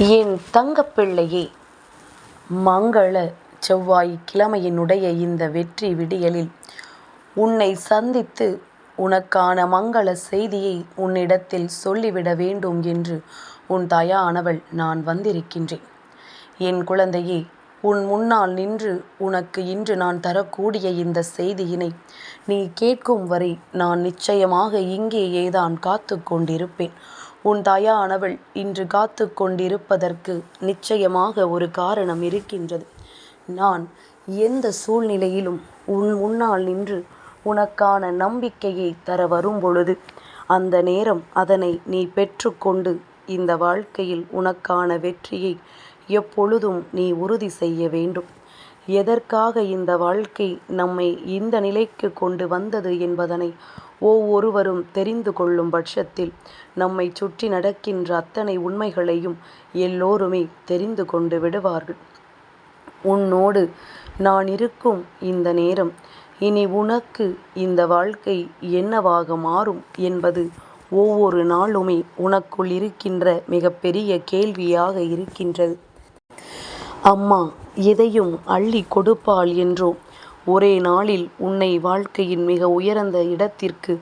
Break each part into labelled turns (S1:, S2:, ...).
S1: என் தங்கப்பிள்ளையே, மங்கள செவ்வாய்க்கிழமையினுடைய இந்த வெற்றி விடியலில் உன்னை சந்தித்து உனக்கான மங்கள செய்தியை உன்னிடத்தில் சொல்லிவிட வேண்டும் என்று உன் தாயானவள் நான் வந்திருக்கின்றேன். என் குழந்தையே, உன் முன்னால் நின்று உனக்கு இன்று நான் தரக்கூடிய இந்த செய்தியினை நீ கேட்கும் வரை நான் நிச்சயமாக இங்கேயேதான் காத்து கொண்டிருப்பேன். உன் தாயானவள் இன்று காத்து கொண்டிருப்பதற்கு நிச்சயமாக ஒரு காரணம் இருக்கின்றது. நான் எந்த சூழ்நிலையிலும் உன் முன்னால் நின்று உனக்கான நம்பிக்கையை தர வரும் பொழுது அந்த நேரம் அதனை நீ பெற்றுக்கொண்டு இந்த வாழ்க்கையில் உனக்கான வெற்றியை எப்பொழுதும் நீ உறுதி செய்ய வேண்டும். எதற்காக இந்த வாழ்க்கை நம்மை இந்த நிலைக்கு கொண்டு வந்தது என்பதனை ஒவ்வொருவரும் தெரிந்து கொள்ளும் பட்சத்தில் நம்மை சுற்றி நடக்கின்ற அத்தனை உண்மைகளையும் எல்லோருமே தெரிந்து கொண்டு விடுவார்கள். உன்னோடு நான் இருக்கும் இந்த நேரம் இனி உனக்கு இந்த வாழ்க்கை என்னவாக மாறும் என்பது ஒவ்வொரு நாளுமே உனக்குள் இருக்கின்ற மிகப்பெரிய கேள்வியாக இருக்கின்றது. அம்மா எதையும் அள்ளி கொடுப்பாள் என்றோ, ஒரே நாளில் உன்னை வாழ்க்கையின் மிக உயர்ந்த இடத்திற்கு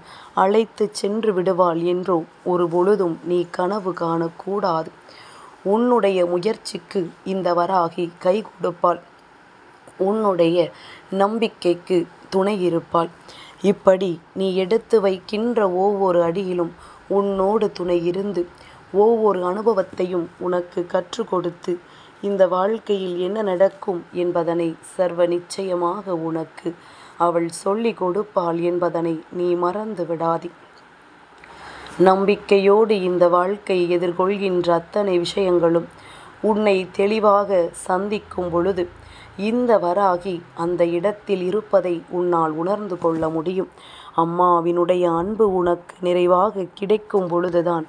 S1: அழைத்து சென்று விடுவாள் என்றோ ஒரு பொழுதும் நீ கனவு காணக்கூடாது. உன்னுடைய முயற்சிக்கு இந்த வராகி கை கொடுப்பாள். உன்னுடைய நம்பிக்கைக்கு துணை இருப்பாள். இப்படி நீ எடுத்து வைக்கின்ற ஒவ்வொரு அடியிலும் உன்னோடு துணை இருந்து ஒவ்வொரு அனுபவத்தையும் உனக்கு கற்றுக் கொடுத்து இந்த வாழ்க்கையில் என்ன நடக்கும் என்பதனை சர்வ நிச்சயமாக உனக்கு அவள் சொல்லி கொடுப்பாள் என்பதனை நீ மறந்து விடாதே. நம்பிக்கையோடு இந்த வாழ்க்கை எதிர்கொள்கின்ற அத்தனை விஷயங்களும் உன்னை தெளிவாக சந்திக்கும் பொழுது இந்த வராகி அந்த இடத்தில் இருப்பதை உன்னால் உணர்ந்து கொள்ள முடியும். அம்மாவினுடைய அன்பு உனக்கு நிறைவாக கிடைக்கும் பொழுதுதான்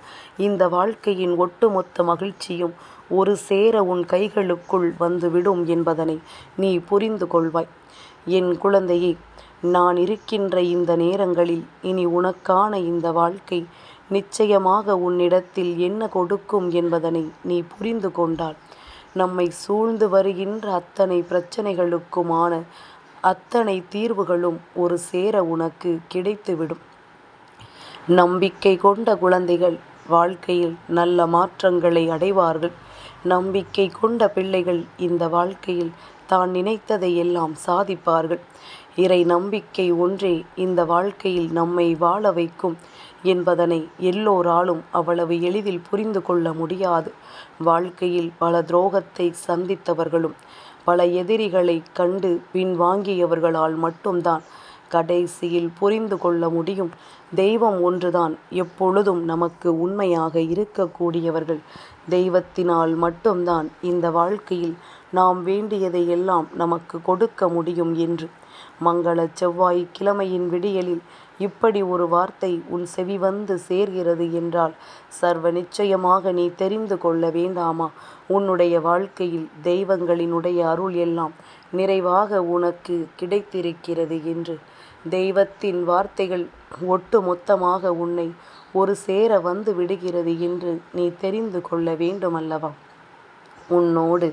S1: இந்த வாழ்க்கையின் ஒட்டுமொத்த மகிழ்ச்சியும் ஒரு சேர உன் கைகளுக்குள் வந்துவிடும் என்பதனை நீ புரிந்து கொள்வாய். என் குழந்தையே, நான் இருக்கின்ற இந்த நேரங்களில் இனி உனக்கான இந்த வாழ்க்கை நிச்சயமாக உன்னிடத்தில் என்ன கொடுக்கும் என்பதனை நீ புரிந்து கொண்டால் நம்மை சூழ்ந்து வருகின்ற அத்தனை பிரச்சனைகளுக்குமான அத்தனை தீர்வுகளும் ஒரு சேர உனக்கு கிடைத்துவிடும். நம்பிக்கை கொண்ட குழந்தைகள் வாழ்க்கையில் நல்ல மாற்றங்களை அடைவார்கள். நம்பிக்கை கொண்ட பிள்ளைகள் இந்த வாழ்க்கையில் தான் நினைத்ததை எல்லாம் சாதிப்பார்கள். இறை நம்பிக்கை ஒன்றே இந்த வாழ்க்கையில் நம்மை வாழ வைக்கும் என்பதனை எல்லோராலும் அவ்வளவு எளிதில் புரிந்து கொள்ள முடியாது. வாழ்க்கையில் பல துரோகத்தை சந்தித்தவர்களும் பல எதிரிகளை கண்டு பின்வாங்கியவர்களால் மட்டும்தான் கடைசியில் புரிந்து கொள்ள முடியும். தெய்வம் ஒன்றுதான் எப்பொழுதும் நமக்கு உண்மையாக இருக்கக்கூடியவர்கள். தெய்வத்தினால் மட்டும்தான் இந்த வாழ்க்கையில் நாம் வேண்டியதை எல்லாம் நமக்கு கொடுக்க முடியும் என்று. மங்கள செவ்வாய்க்கிழமையின் விடியலில் இப்படி ஒரு வார்த்தை உன் செவி வந்து சேர்கிறது என்றால் சர்வ நிச்சயமாக நீ தெரிந்து கொள்ள வேண்டாமா? உன்னுடைய வாழ்க்கையில் தெய்வங்களினுடைய அருள் எல்லாம் நிறைவாக உனக்கு கிடைத்திருக்கிறது என்று. தெய்வத்தின் வார்த்தைகள் ஒட்டு மொத்தமாக உன்னை ஒரு சேர வந்து விடுகிறது என்று நீ தெரிந்து கொள்ள வேண்டுமல்லவா? உன்னோடு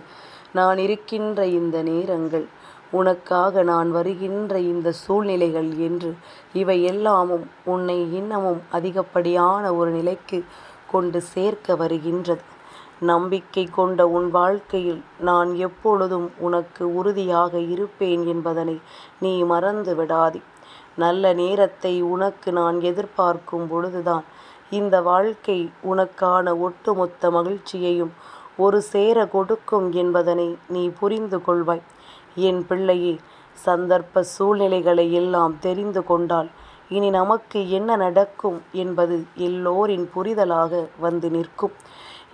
S1: நான் இருக்கின்ற இந்த நேரங்கள், உனக்காக நான் வருகின்ற இந்த சூழ்நிலைகள் என்று இவை எல்லாமும் உன்னை இன்னமும் அதிகப்படியான ஒரு நிலைக்கு கொண்டு சேர்க்க வருகின்றது. நம்பிக்கை கொண்ட உன் வாழ்க்கையில் நான் எப்பொழுதும் உனக்கு உறுதியாக இருப்பேன் என்பதனை நீ மறந்து விடாதே. நல்ல நேரத்தை உனக்கு நான் எதிர்பார்க்கும் பொழுதுதான் இந்த வாழ்க்கை உனக்கான ஒட்டுமொத்த மகிழ்ச்சியையும் ஒரு சேர கொடுக்கும் என்பதனை நீ புரிந்து கொள்வாய். என் பிள்ளையே, சந்தர்ப்ப சூழ்நிலைகளை எல்லாம் தெரிந்து கொண்டால் இனி நமக்கு என்ன நடக்கும் என்பது எல்லோரின் புரிதலாக வந்து நிற்கும்.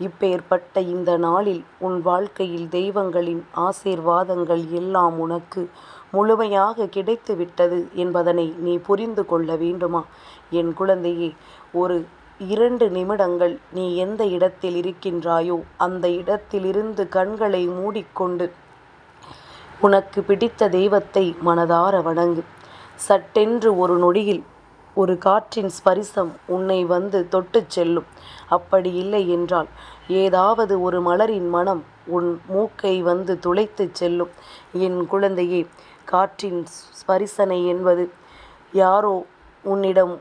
S1: இப்பேற்பட்ட இந்த நாளில் உன் வாழ்க்கையில் தெய்வங்களின் ஆசீர்வாதங்கள் எல்லாம் உனக்கு முழுமையாக கிடைத்துவிட்டது என்பதனை நீ புரிந்து கொள்ள வேண்டுமா? என் குழந்தையே, ஒரு 2 நிமிடங்கள் நீ எந்த இடத்தில் இருக்கின்றாயோ அந்த இடத்திலிருந்து கண்களை மூடிக்கொண்டு உனக்கு பிடித்த தெய்வத்தை மனதார வணங்கு. சட்டென்று ஒரு நொடியில் ஒரு காற்றின் ஸ்பரிசம் உன்னை வந்து தொட்டுச் செல்லும். அப்படி இல்லை என்றால் ஏதாவது ஒரு மலரின் மனம் உன் மூக்கை வந்து துளைத்துச் செல்லும். என் குழந்தையே, காற்றின் ஸ்பரிசனை என்பது யாரோ உன்னிடம்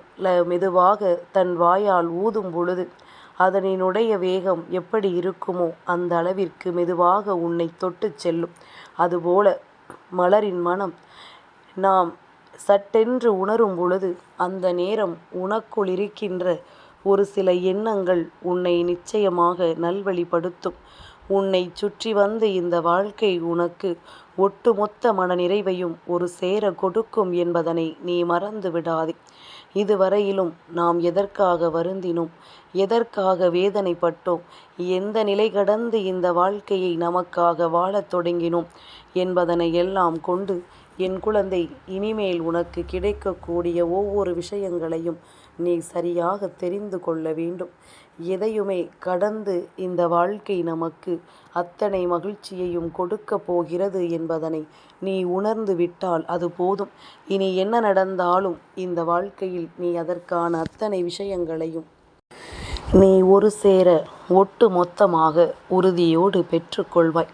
S1: மெதுவாக தன் வாயால் ஊதும் பொழுது அதனினுடைய வேகம் எப்படி இருக்குமோ அந்த அளவிற்கு மெதுவாக உன்னை தொட்டுச் செல்லும். அதுபோல மலரின் மனம் நாம் சட்டென்று உணரும் பொழுது அந்த நேரம் உனக்குள் இருக்கின்ற ஒரு சில எண்ணங்கள் உன்னை நிச்சயமாக நல்வழிப்படுத்தும். உன்னை சுற்றி வந்து இந்த வாழ்க்கை உனக்கு ஒட்டுமொத்த மனநிறைவையும் ஒரு சேர கொடுக்கும் என்பதனை நீ மறந்து விடாதே. இதுவரையிலும் நாம் எதற்காக வருந்தினோம், எதற்காக வேதனைப்பட்டோம், எந்த நிலை கடந்து இந்த வாழ்க்கையை நமக்காக வாழத் தொடங்கினோம் என்பதனை எல்லாம் கொண்டு என் குழந்தை, இனிமேல் உனக்கு கிடைக்கக்கூடிய ஒவ்வொரு விஷயங்களையும் நீ சரியாக தெரிந்து கொள்ள வேண்டும். எதையுமே கடந்து இந்த வாழ்க்கை நமக்கு அத்தனை மகிழ்ச்சியையும் கொடுக்க போகிறது என்பதனை நீ உணர்ந்து விட்டால் அது போதும். இனி என்ன நடந்தாலும் இந்த வாழ்க்கையில் நீ அதற்கான அத்தனை விஷயங்களையும் நீ ஒரு சேர ஒட்டு மொத்தமாக உறுதியோடு பெற்றுக்கொள்வாய்.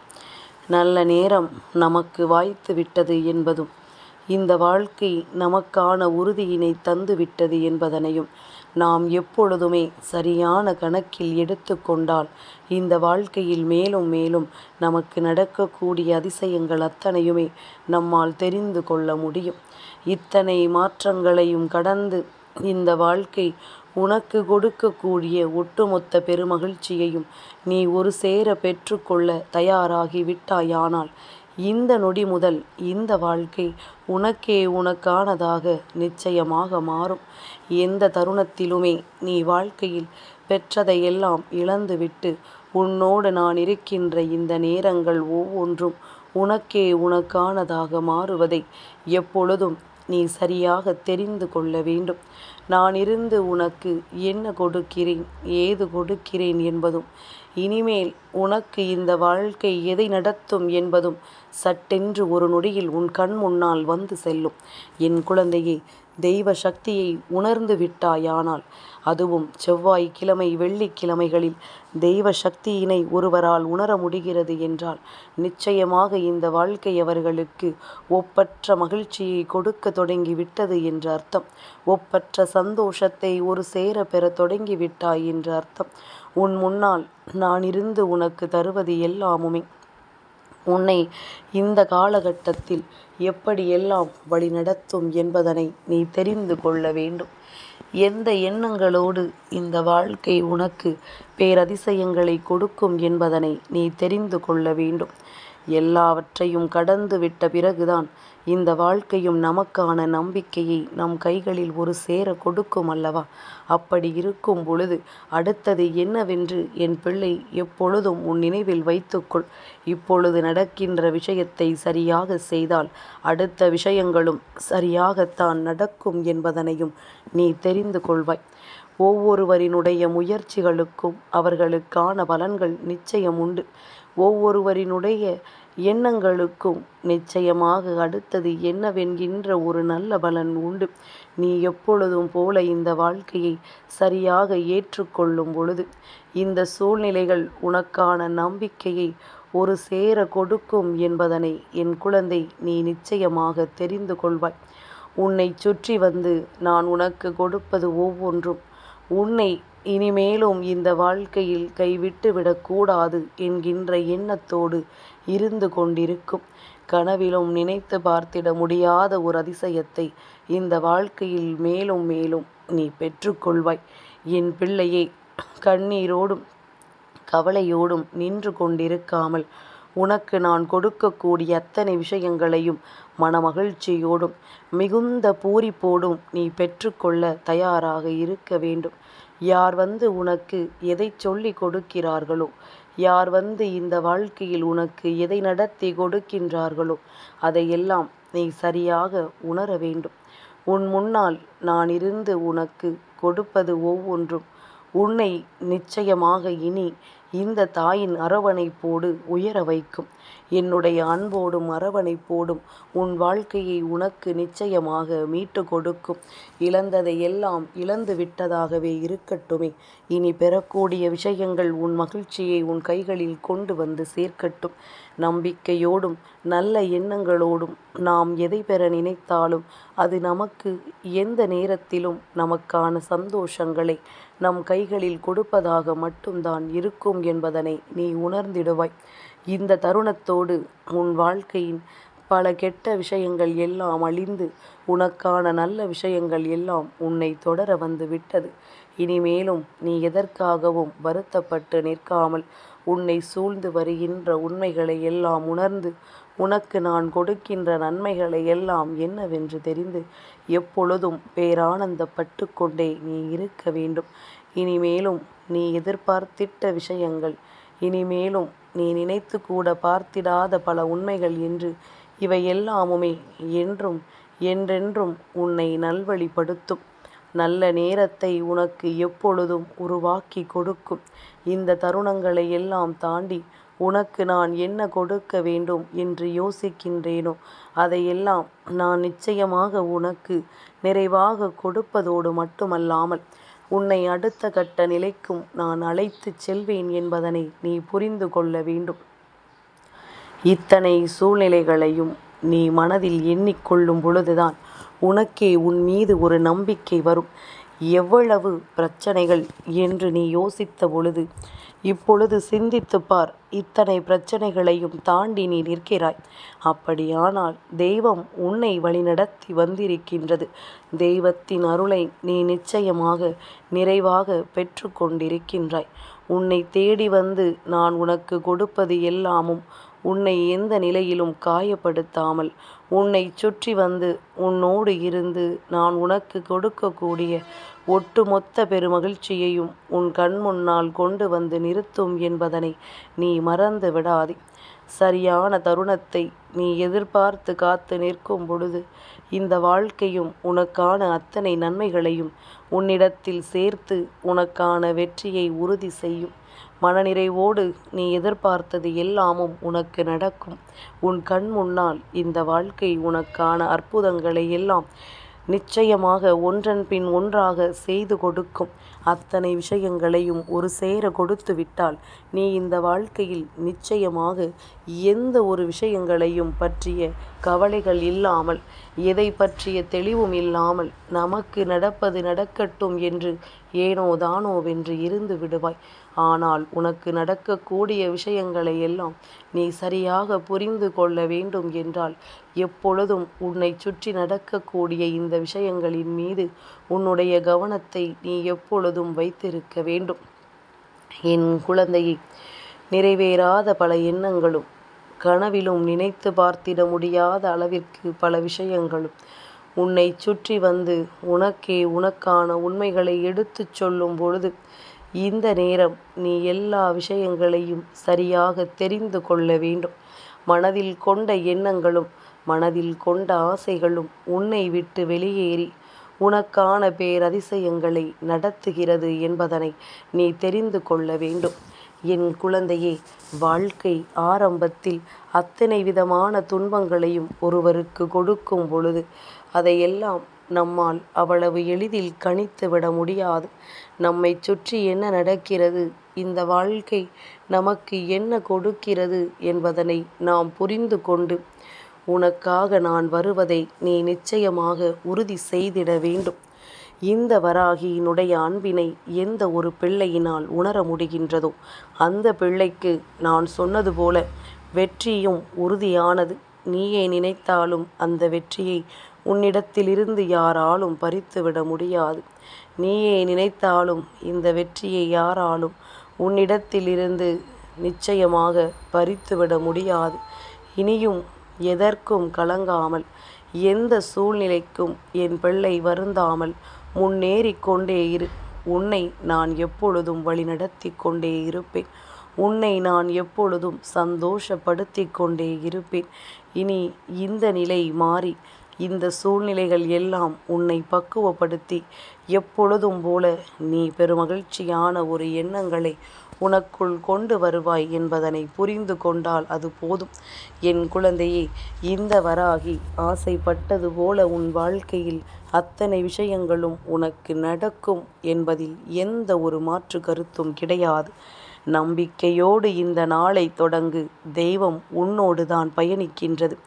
S1: நல்ல நேரம் நமக்கு வாய்த்து விட்டது என்பதும் இந்த வாழ்க்கை நமக்கான உறுதியினை தந்துவிட்டது என்பதனையும் நாம் எப்பொழுதுமே சரியான கணக்கில் எடுத்து கொண்டால் இந்த வாழ்க்கையில் மேலும் மேலும் நமக்கு நடக்கக்கூடிய அதிசயங்கள் அத்தனையுமே நம்மால் தெரிந்து கொள்ள முடியும். இத்தனை மாற்றங்களையும் கடந்து இந்த வாழ்க்கை உனக்கு கொடுக்கக்கூடிய ஒட்டுமொத்த பெருமகிழ்ச்சியையும் நீ ஒரு சேர பெற்றுக்கொள்ள தயாராகி விட்டாயானால் இந்த நொடி முதல் இந்த வாழ்க்கை உனக்கே உனக்கானதாக நிச்சயமாக மாறும். எந்த தருணத்திலுமே நீ வாழ்க்கையில் பெற்றதையெல்லாம் இழந்துவிட்டு உன்னோடு நான் இருக்கின்ற இந்த நேரங்கள் ஒவ்வொன்றும் உனக்கே உனக்கானதாக மாறுவதை எப்பொழுதும் நீ சரியாக தெரிந்து கொள்ள வேண்டும். நான் இருந்து உனக்கு என்ன கொடுக்கிறேன், ஏது கொடுக்கிறேன் என்பதும் இனிமேல் உனக்கு இந்த வாழ்க்கை எதை நடத்தும் என்பதும் சட்டென்று ஒரு நொடியில் உன் கண் முன்னால் வந்து செல்லும். என் குழந்தையே, தெய்வ சக்தியை உணர்ந்து விட்டாயானால், அதுவும் செவ்வாய்க்கிழமை வெள்ளிக்கிழமைகளில் தெய்வ சக்தியினை ஒருவரால் உணர முடிகிறது என்றால் நிச்சயமாக இந்த வாழ்க்கை அவர்களுக்கு ஒப்பற்ற மகிழ்ச்சியை கொடுக்க தொடங்கிவிட்டது என்று அர்த்தம். ஒப்பற்ற சந்தோஷத்தை ஒரு சேர பெற தொடங்கிவிட்டாய் என்று அர்த்தம். உன் முன்னால் நான் இருந்து உனக்கு தருவது எல்லாமுமே உன்னை இந்த காலகட்டத்தில் எப்படியெல்லாம் வழிநடத்தும் என்பதனை நீ தெரிந்து கொள்ள வேண்டும். எந்த எண்ணங்களோடு இந்த வாழ்க்கை உனக்கு பேரதிசயங்களை கொடுக்கும் என்பதனை நீ தெரிந்து கொள்ள வேண்டும். எல்லாவற்றையும் கடந்து விட்ட பிறகுதான் இந்த வாழ்க்கையும் நமக்கான நம்பிக்கையை நம் கைகளில் ஒரு சேர கொடுக்கும் அல்லவா? அப்படி இருக்கும் பொழுது அடுத்தது என்னவென்று என் பிள்ளை எப்பொழுதும் உன் நினைவில் வைத்துக்கொள். இப்பொழுது நடக்கின்ற விஷயத்தை சரியாக செய்தால் அடுத்த விஷயங்களும் சரியாகத்தான் நடக்கும் என்பதனையும் நீ தெரிந்து கொள்வாய். ஒவ்வொருவரினுடைய முயற்சிகளுக்கும் அவர்களுக்கான பலன்கள் நிச்சயம் உண்டு. ஒவ்வொருவரினுடைய எண்ணங்களுக்கும் நிச்சயமாக அடுத்தது என்னவென்கின்ற ஒரு நல்ல பலன் உண்டு. நீ எப்பொழுதும் போல இந்த வாழ்க்கையை சரியாக ஏற்றுக்கொள்ளும் பொழுது இந்த சூழ்நிலைகள் உனக்கான நம்பிக்கையை ஒரு சேர கொடுக்கும் என்பதனை என் குழந்தை நீ நிச்சயமாக தெரிந்து கொள்வாய். உன்னை சுற்றி வந்து நான் உனக்கு கொடுப்பது ஒவ்வொன்றும் உன்னை இனிமேலும் இந்த வாழ்க்கையில் கைவிட்டு விடக்கூடாது என்கின்ற எண்ணத்தோடு இருந்து கொண்டிருக்கும். கனவிலும் நினைத்து பார்த்திட முடியாத ஒரு அதிசயத்தை இந்த வாழ்க்கையில் மேலும் மேலும் நீ பெற்றுக்கொள்வாய். என் பிள்ளையே, கண்ணீரோடும் கவலையோடும் நின்று கொண்டிருக்காமல் உனக்கு நான் கொடுக்கக்கூடிய அத்தனை விஷயங்களையும் மனமகிழ்ச்சியோடும் மிகுந்த பூரிப்போடும் நீ பெற்றுக்கொள்ள தயாராக இருக்க வேண்டும். யார் வந்து உனக்கு எதை சொல்லி கொடுக்கிறார்களோ, யார் வந்து இந்த வாழ்க்கையில் உனக்கு எதை நடத்தி கொடுக்கின்றார்களோ அதையெல்லாம் நீ சரியாக உணர வேண்டும். உன் முன்னால் நான் இருந்து உனக்கு கொடுப்பது ஒவ்வொன்றும் உன்னை நிச்சயமாக இனி இந்த தாயின் அரவணைப்போடு உயர வைக்கும். என்னுடைய அன்போடும் அரவணைப்போடும் உன் வாழ்க்கையை உனக்கு நிச்சயமாக மீட்டு கொடுக்கும். இழந்ததை எல்லாம் இழந்து விட்டதாகவே இருக்கட்டுமே. இனி பெறக்கூடிய விஷயங்கள் உன் மகிழ்ச்சியை உன் கைகளில் கொண்டு வந்து சேர்க்கட்டும். நம்பிக்கையோடும் நல்ல எண்ணங்களோடும் நாம் எதை பெற நினைத்தாலும் அது நமக்கு எந்த நேரத்திலும் நமக்கான சந்தோஷங்களை நம் கைகளில் கொடுப்பதாக மட்டும்தான் இருக்கும் என்பதனை நீ உணர்ந்திடுவாய். இந்த தருணத்தோடு உன் வாழ்க்கையின் பல கெட்ட விஷயங்கள் எல்லாம் அழிந்து உனக்கான நல்ல விஷயங்கள் எல்லாம் உன்னை தொடர வந்து விட்டது. இனிமேலும் நீ எதற்காகவும் வருத்தப்பட்டு நிற்காமல் உன்னை சூழ்ந்து வருகின்ற உண்மைகளை எல்லாம் உணர்ந்து உனக்கு நான் கொடுக்கின்ற நன்மைகளை எல்லாம் என்னவென்று தெரிந்து எப்பொழுதும் பேரானந்தப்பட்டு கொண்டே நீ இருக்க வேண்டும். இனிமேலும் நீ எதிர்பார்த்திட்ட விஷயங்கள், இனிமேலும் நீ நினைத்து கூட பார்த்திடாத பல உண்மைகள் என்று இவை எல்லாமுமே என்றும் என்றென்றும் உன்னை நல்வழிப்படுத்தும். நல்ல நேரத்தை உனக்கு எப்பொழுதும் உருவாக்கி கொடுக்கும். இந்த தருணங்களை எல்லாம் தாண்டி உனக்கு நான் என்ன கொடுக்க வேண்டும் என்று யோசிக்கின்றேனோ அதையெல்லாம் நான் நிச்சயமாக உனக்கு நிறைவாக கொடுப்பதோடு மட்டுமல்லாமல் உன்னை அடுத்த கட்ட நிலைக்கும் நான் அழைத்துச் செல்வேன் என்பதனை நீ புரிந்து கொள்ள வேண்டும். இத்தனை சூழ்நிலைகளையும் நீ மனதில் எண்ணிக்கொள்ளும் பொழுதுதான் உனக்கே உன் மீது ஒரு நம்பிக்கை வரும். எவ்வளவு பிரச்சனைகள் என்று நீ யோசித்த பொழுது இப்பொழுது சிந்தித்து பார். இத்தனை பிரச்சனைகளையும் தாண்டி நீ நிற்கிறாய். அப்படியானால் தெய்வம் உன்னை வழிநடத்தி வந்திருக்கின்றது. தெய்வத்தின் அருளை நீ நிச்சயமாக நிறைவாக பெற்று கொண்டிருக்கின்றாய். உன்னை தேடி வந்து நான் உனக்கு கொடுப்பது எல்லாமும் உன்னை எந்த நிலையிலும் காயப்படுத்தாமல் உன்னை சுற்றி வந்து உன்னோடு இருந்து நான் உனக்கு கொடுக்கக்கூடிய ஒட்டுமொத்த பெருமகிழ்ச்சியையும் உன் கண் முன்னால் கொண்டு வந்து நிறுத்தும் என்பதனை நீ மறந்து விடாதே. சரியான தருணத்தை நீ எதிர்பார்த்து காத்து நிற்கும் பொழுது இந்த வாழ்க்கையும் உனக்கான அத்தனை நன்மைகளையும் உன்னிடத்தில் சேர்த்து உனக்கான வெற்றியை உறுதி செய்யும். மனநிறைவோடு நீ எதிர்பார்த்தது எல்லாமும் உனக்கு நடக்கும். உன் கண் முன்னால் இந்த வாழ்க்கை உனக்கான அற்புதங்களை எல்லாம் நிச்சயமாக ஒன்றன் பின் ஒன்றாக செய்து கொடுக்கும். அத்தனை விஷயங்களையும் ஒரு சேர கொடுத்து விட்டால் நீ இந்த வாழ்க்கையில் நிச்சயமாக எந்த ஒரு விஷயங்களையும் பற்றிய கவலைகள் இல்லாமல், எதை பற்றிய தெளிவும் இல்லாமல் நமக்கு நடப்பது நடக்கட்டும் என்று ஏனோ தானோவென்று இருந்து விடுவாய். ஆனால் உனக்கு நடக்கக்கூடிய விஷயங்களை எல்லாம் நீ சரியாக புரிந்து கொள்ள வேண்டும் என்றால் எப்பொழுதும் உன்னை சுற்றி நடக்கக்கூடிய இந்த விஷயங்களின் மீது உன்னுடைய கவனத்தை நீ எப்பொழுதும் வைத்திருக்க வேண்டும். என் குழந்தையை, நிறைவேறாத பல எண்ணங்களும் கனவிலும் நினைத்து பார்த்திட முடியாத அளவிற்கு பல விஷயங்களும் உன்னை சுற்றி வந்து உனக்கே உனக்கான உண்மைகளை எடுத்துச் சொல்லும் பொழுது இந்த நேரம் நீ எல்லா விஷயங்களையும் சரியாக தெரிந்து கொள்ள வேண்டும். மனதில் கொண்ட எண்ணங்களும் மனதில் கொண்ட ஆசைகளும் உன்னை விட்டு வெளியேறி உனக்கான பேரதிசயங்களை நடத்துகிறது என்பதனை நீ தெரிந்து கொள்ள வேண்டும். என் குழந்தையே, வாழ்க்கை ஆரம்பத்தில் அத்தனை விதமான துன்பங்களையும் ஒருவருக்கு கொடுக்கும் பொழுது அதையெல்லாம் நம்மால் அவ்வளவு எளிதில் கணித்து விட முடியாது. நம்மை சுற்றி என்ன நடக்கிறது, இந்த வாழ்க்கை நமக்கு என்ன கொடுக்கிறது என்பதனை நாம் புரிந்து கொண்டு உனக்காக நான் வருவதை நீ நிச்சயமாக உறுதி செய்திட வேண்டும். இந்த வராகியினுடைய அன்பினை எந்த ஒரு பிள்ளையினால் உணர முடிகின்றதோ அந்த பிள்ளைக்கு நான் சொன்னது போல வெற்றியும் உறுதியானது. நீயே நினைத்தாலும் அந்த வெற்றியை உன்னிடத்திலிருந்து யாராலும் பறித்துவிட முடியாது. நீயே நினைத்தாலும் இந்த வெற்றியை யாராலும் உன்னிடத்திலிருந்து நிச்சயமாக பறித்துவிட முடியாது. இனியும் எதற்கும் கலங்காமல், எந்த சூழ்நிலைக்கும் என் பிள்ளை வருந்தாமல் முன்னேறிக் கொண்டே இரு. உன்னை நான் எப்பொழுதும் வழிநடத்தி கொண்டே இருப்பேன். உன்னை நான் எப்பொழுதும் சந்தோஷப்படுத்தி கொண்டே இருப்பேன். இனி இந்த நிலை மாறி இந்த சூழ்நிலைகள் எல்லாம் உன்னை பக்குவப்படுத்தி எப்பொழுதும் போல நீ பெருமகிழ்ச்சியான ஒரு எண்ணங்களை உனக்குள் கொண்டு வருவாய் என்பதனை புரிந்து கொண்டால் அது போதும். என் குழந்தையே, இந்த வராகி ஆசைப்பட்டது போல உன் வாழ்க்கையில் அத்தனை விஷயங்களும் உனக்கு நடக்கும் என்பதில் எந்த ஒரு மாற்று கருத்தும் கிடையாது. நம்பிக்கையோடு இந்த நாளை தொடங்கு. தெய்வம் உன்னோடு தான் பயணிக்கின்றது.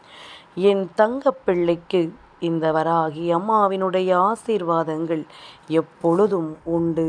S1: என் தங்கப்பிள்ளைக்கு இந்த வராகி அம்மாவினுடைய ஆசீர்வாதங்கள் எப்பொழுதும் உண்டு.